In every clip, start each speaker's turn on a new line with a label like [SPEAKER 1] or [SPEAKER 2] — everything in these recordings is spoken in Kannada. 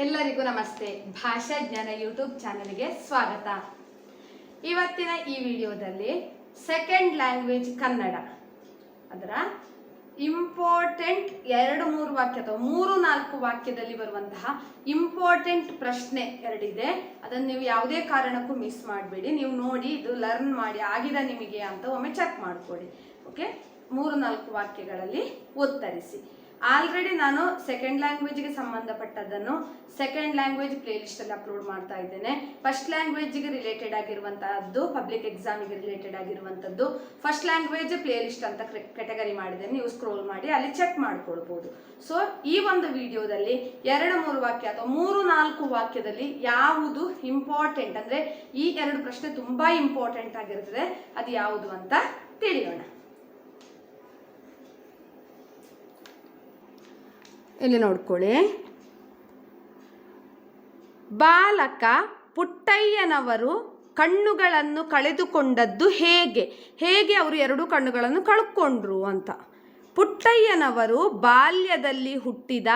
[SPEAKER 1] ಎಲ್ಲರಿಗೂ ನಮಸ್ತೆ. ಭಾಷಾ ಜ್ಞಾನ ಯೂಟ್ಯೂಬ್ ಚಾನೆಲ್ಗೆ ಸ್ವಾಗತ. ಇವತ್ತಿನ ಈ ವಿಡಿಯೋದಲ್ಲಿ ಸೆಕೆಂಡ್ ಲ್ಯಾಂಗ್ವೇಜ್ ಕನ್ನಡ ಅದರ ಇಂಪಾರ್ಟೆಂಟ್ 2-3 ವಾಕ್ಯ ಅಥವಾ 3-4 ವಾಕ್ಯದಲ್ಲಿ ಬರುವಂತಹ ಇಂಪಾರ್ಟೆಂಟ್ ಪ್ರಶ್ನೆ ಎರಡಿದೆ. ಅದನ್ನು ನೀವು ಯಾವುದೇ ಕಾರಣಕ್ಕೂ ಮಿಸ್ ಮಾಡಬೇಡಿ. ನೀವು ನೋಡಿ ಇದು ಲರ್ನ್ ಮಾಡಿ ಆಗಿದೆ ನಿಮಗೆ ಅಂತ ಒಮ್ಮೆ ಚೆಕ್ ಮಾಡ್ಕೊಳ್ಳಿ. ಓಕೆ, 3-4 ವಾಕ್ಯಗಳಲ್ಲಿ ಉತ್ತರಿಸಿ. ಆಲ್ರೆಡಿ ನಾನು ಸೆಕೆಂಡ್ ಲ್ಯಾಂಗ್ವೇಜ್ಗೆ ಸಂಬಂಧಪಟ್ಟದ್ದನ್ನು ಸೆಕೆಂಡ್ ಲ್ಯಾಂಗ್ವೇಜ್ ಪ್ಲೇ ಲಿಸ್ಟಲ್ಲಿ ಅಪ್ಲೋಡ್ ಮಾಡ್ತಾ ಇದ್ದೇನೆ. ಫಸ್ಟ್ ಲ್ಯಾಂಗ್ವೇಜ್ಗೆ ರಿಲೇಟೆಡ್ ಆಗಿರುವಂತಹದ್ದು, ಪಬ್ಲಿಕ್ ಎಕ್ಸಾಮಿಗೆ ರಿಲೇಟೆಡ್ ಆಗಿರುವಂಥದ್ದು ಫಸ್ಟ್ ಲ್ಯಾಂಗ್ವೇಜ್ ಪ್ಲೇ ಲಿಸ್ಟ್ ಅಂತ ಕೆಟಗರಿ ಮಾಡಿದ್ದೇನೆ. ನೀವು ಸ್ಕ್ರೋಲ್ ಮಾಡಿ ಅಲ್ಲಿ ಚೆಕ್ ಮಾಡ್ಕೊಳ್ಬಹುದು. ಸೊ ಈ ಒಂದು ವಿಡಿಯೋದಲ್ಲಿ 2-3 ವಾಕ್ಯ ಅಥವಾ 3-4 ವಾಕ್ಯದಲ್ಲಿ ಯಾವುದು ಇಂಪಾರ್ಟೆಂಟ್ ಅಂದರೆ ಈ 2 ಪ್ರಶ್ನೆ ತುಂಬಾ ಇಂಪಾರ್ಟೆಂಟ್ ಆಗಿರ್ತದೆ, ಅದು ಯಾವುದು ಅಂತ ತಿಳಿಯೋಣ. ಇಲ್ಲಿ ನೋಡ್ಕೊಳ್ಳಿ. ಬಾಲಕ ಪುಟ್ಟಯ್ಯನವರು ಕಣ್ಣುಗಳನ್ನು ಕಳೆದುಕೊಂಡದ್ದು ಹೇಗೆ? ಹೇಗೆ ಅವರು 2 ಕಣ್ಣುಗಳನ್ನು ಕಳ್ಕೊಂಡ್ರು ಅಂತ. ಪುಟ್ಟಯ್ಯನವರು ಬಾಲ್ಯದಲ್ಲಿ ಹುಟ್ಟಿದ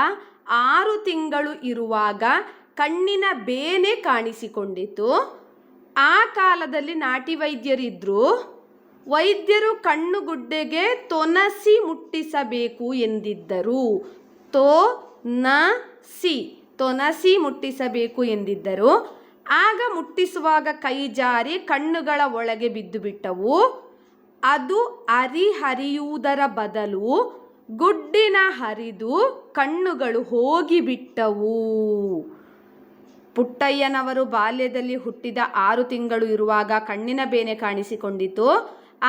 [SPEAKER 1] 6 ತಿಂಗಳು ಇರುವಾಗ ಕಣ್ಣಿನ ಬೇನೆ ಕಾಣಿಸಿಕೊಂಡಿತು. ಆ ಕಾಲದಲ್ಲಿ ನಾಟಿ ವೈದ್ಯರಿದ್ದರು. ವೈದ್ಯರು ಕಣ್ಣುಗುಡ್ಡೆಗೆ ತೊನಸಿ ಮುಟ್ಟಿಸಬೇಕು ಎಂದಿದ್ದರು. ತೊನಸಿ ಮುಟ್ಟಿಸಬೇಕು ಎಂದಿದ್ದರು. ಆಗ ಮುಟ್ಟಿಸುವಾಗ ಕೈ ಜಾರಿ ಕಣ್ಣುಗಳ ಒಳಗೆ ಬಿದ್ದು ಬಿಟ್ಟವು. ಅದು ಹರಿಯುವುದರ ಬದಲು ಗುಡ್ಡಿನ ಹರಿದು ಕಣ್ಣುಗಳು ಹೋಗಿಬಿಟ್ಟವು. ಪುಟ್ಟಯ್ಯನವರು ಬಾಲ್ಯದಲ್ಲಿ ಹುಟ್ಟಿದ 6 ತಿಂಗಳು ಇರುವಾಗ ಕಣ್ಣಿನ ಬೇನೆ ಕಾಣಿಸಿಕೊಂಡಿತು.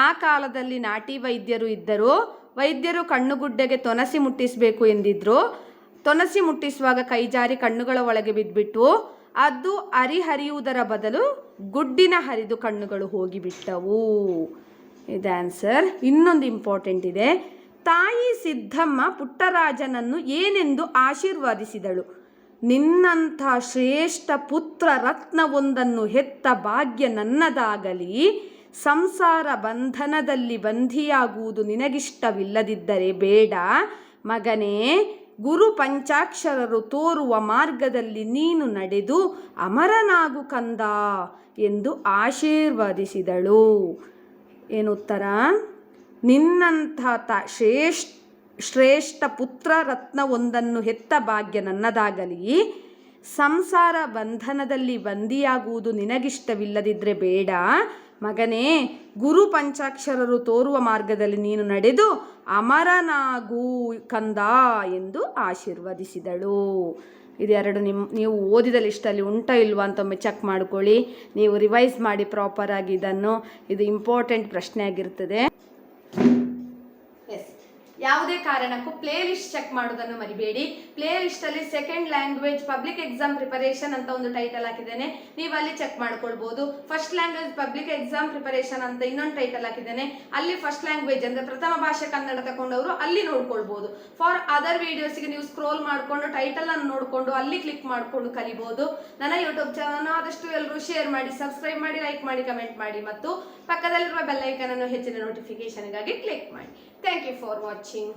[SPEAKER 1] ಆ ಕಾಲದಲ್ಲಿ ನಾಟಿ ವೈದ್ಯರು ಇದ್ದರು. ವೈದ್ಯರು ಕಣ್ಣುಗುಡ್ಡೆಗೆ ತೊನಸಿ ಮುಟ್ಟಿಸಬೇಕು ಎಂದಿದ್ರು. ತೊನಸಿ ಮುಟ್ಟಿಸುವಾಗ ಕೈ ಜಾರಿ ಕಣ್ಣುಗಳ ಒಳಗೆ ಬಿದ್ದುಬಿಟ್ಟು ಅದು ಹರಿಯುವುದರ ಬದಲು ಗುಡ್ಡಿನ ಹರಿದು ಕಣ್ಣುಗಳು ಹೋಗಿಬಿಟ್ಟವು. ಇದು ಆನ್ಸರ್. ಇನ್ನೊಂದು ಇಂಪಾರ್ಟೆಂಟ್ ಇದೆ. ತಾಯಿ ಸಿದ್ದಮ್ಮ ಪುಟ್ಟರಾಜನನ್ನು ಏನೆಂದು ಆಶೀರ್ವಾದಿಸಿದಳು? ನಿನ್ನಂಥ ಶ್ರೇಷ್ಠ ಪುತ್ರ ರತ್ನವೊಂದನ್ನು ಹೆತ್ತ ಭಾಗ್ಯ ನನ್ನದಾಗಲಿ. ಸಂಸಾರ ಬಂಧನದಲ್ಲಿ ಬಂಧಿಯಾಗುವುದು ನಿನಗಿಷ್ಟವಿಲ್ಲದಿದ್ದರೆ ಬೇಡ ಮಗನೇ. ಗುರು ಪಂಚಾಕ್ಷರರು ತೋರುವ ಮಾರ್ಗದಲ್ಲಿ ನೀನು ನಡೆದು ಅಮರನಾಗು ಕಂದ ಎಂದು ಆಶೀರ್ವದಿಸಿದಳು. ಏನು ಉತ್ತರ? ನಿನ್ನಂಥ ಶ್ರೇಷ್ಠ ಪುತ್ರ ರತ್ನವೊಂದನ್ನು ಹೆತ್ತ ಭಾಗ್ಯ ನನ್ನದಾಗಲಿ. ಸಂಸಾರ ಬಂಧನದಲ್ಲಿ ಬಂದಿಯಾಗುವುದು ನಿನಗಿಷ್ಟವಿಲ್ಲದಿದ್ದರೆ ಬೇಡ ಮಗನೇ. ಗುರು ಪಂಚಾಕ್ಷರರು ತೋರುವ ಮಾರ್ಗದಲ್ಲಿ ನೀನು ನಡೆದು ಅಮರನಾಗು ಕಂದ ಎಂದು ಆಶೀರ್ವದಿಸಿದಳು. ಇದೆರಡು ನೀವು ಓದಿದ ಲಿಸ್ಟಲ್ಲಿ ಉಂಟೋ ಇಲ್ವಾ ಅಂತ ಒಮ್ಮೆ ಚೆಕ್ ಮಾಡ್ಕೊಳ್ಳಿ. ನೀವು ರಿವೈಸ್ ಮಾಡಿ ಪ್ರಾಪರಾಗಿ ಇದನ್ನು. ಇದು ಇಂಪಾರ್ಟೆಂಟ್ ಪ್ರಶ್ನೆ ಆಗಿರ್ತದೆ. ಯಾವುದೇ ಕಾರಣಕ್ಕೂ ಪ್ಲೇ ಲಿಸ್ಟ್ ಚೆಕ್ ಮಾಡೋದನ್ನು ಮರಿಬೇಡಿ. ಪ್ಲೇ ಲಿಸ್ಟಲ್ಲಿ second language public exam preparation ಅಂತ ಒಂದು ಟೈಟಲ್ ಹಾಕಿದ್ದೇನೆ, ನೀವು ಅಲ್ಲಿ ಚೆಕ್ ಮಾಡ್ಕೊಳ್ಬಹುದು. First language public exam preparation ಅಂತ ಇನ್ನೊಂದು ಟೈಟಲ್ ಹಾಕಿದ್ದೇನೆ, ಅಲ್ಲಿ ಫಸ್ಟ್ ಲ್ಯಾಂಗ್ವೇಜ್ ಅಂದರೆ ಪ್ರಥಮ ಭಾಷೆ ಕನ್ನಡ ತಗೊಂಡವರು ಅಲ್ಲಿ ನೋಡ್ಕೊಳ್ಬಹುದು. ಫಾರ್ ಅದರ್ ವಿಡಿಯೋಸ್ಗೆ ನೀವು ಸ್ಕ್ರೋಲ್ ಮಾಡಿಕೊಂಡು ಟೈಟಲ್ ಅನ್ನು ನೋಡಿಕೊಂಡು ಅಲ್ಲಿ ಕ್ಲಿಕ್ ಮಾಡಿಕೊಂಡು ಕಲಿಬಹುದು. ನನ್ನ ಯೂಟ್ಯೂಬ್ ಚಾನಲ್ ಆದಷ್ಟು ಎಲ್ಲರೂ ಶೇರ್ ಮಾಡಿ, ಸಬ್ಸ್ಕ್ರೈಬ್ ಮಾಡಿ, ಲೈಕ್ ಮಾಡಿ, ಕಮೆಂಟ್ ಮಾಡಿ ಮತ್ತು ಪಕ್ಕದಲ್ಲಿರುವ ಬೆಲ್ ಐಕಾನ್ ಅನ್ನು ಹೆಚ್ಚಿನ ನೋಟಿಫಿಕೇಶನ್ಗಾಗಿ ಕ್ಲಿಕ್ ಮಾಡಿ. Thank you for watching.